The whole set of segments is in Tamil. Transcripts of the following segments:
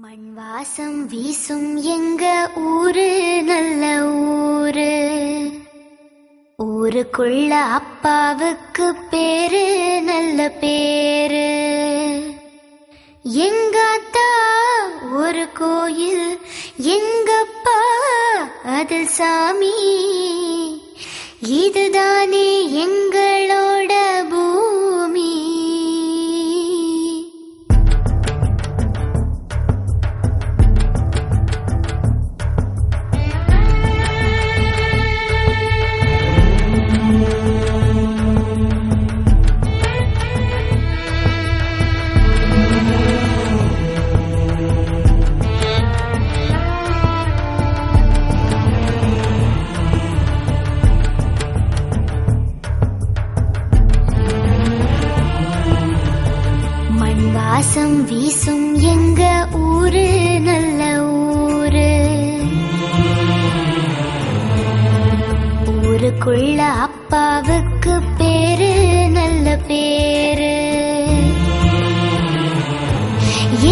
மண் வாசம் வீசும் எங்க ஊரு நல்ல ஊரு. ஊருக்குள்ள அப்பாவுக்கு பேரு நல்ல பேரு. எங்காத்தா ஒரு கோயில், எங்கப்பா அது சாமி. இதுதானே எங்களோட பூமி. வாசம் வீசும் எங்க ஊரு நல்ல ஊரு. ஊருக்குள்ள அப்பாவுக்கு பேரு நல்ல பேரு.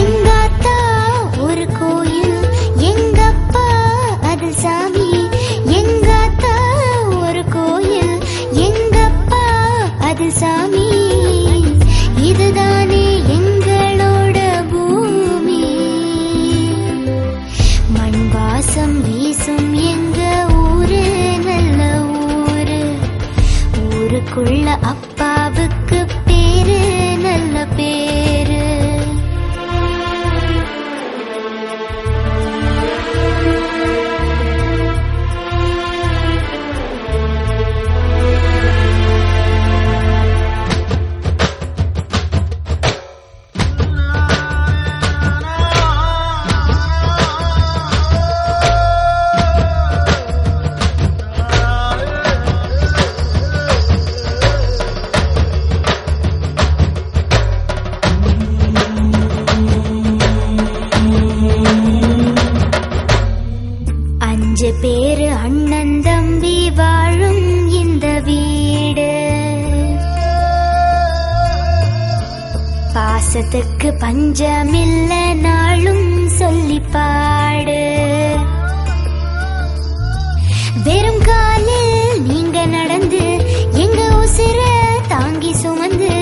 எங்காத்தா ஒரு கோயில், எங்கப்பா அது சாமி. எங்காத்தா ஒரு கோயில், எங்கப்பா அது சாமி. இதுதானே எங்களோட பூமி. மண் வாசம் வீசும் எங்க ஊரு நல்ல ஊரு. ஊருக்குள்ள அப்பாவுக்கு பேரு நல்ல பேரு. பேரு அண்ணன் தம்பி வாழும் இந்த வீடு. பாசத்துக்கு பஞ்சமில்ல நாளும் சொல்லி பாடு. வெறும் காலில் நீங்க நடந்து எங்க உசிர தாங்கி சுமந்து.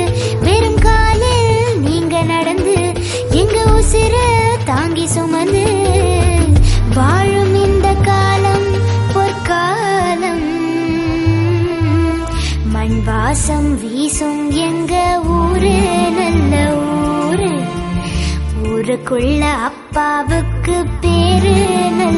வெறும் காலில் நீங்க நடந்து எங்க உசிர தாங்கி சுமந்து. வாழும் இந்த காலம் பொற்காலம். மண் வாசம் வீசும் எங்க ஊரு நல்ல ஊரு. ஊருக்குள்ள அப்பாவுக்கு பேரு நல்ல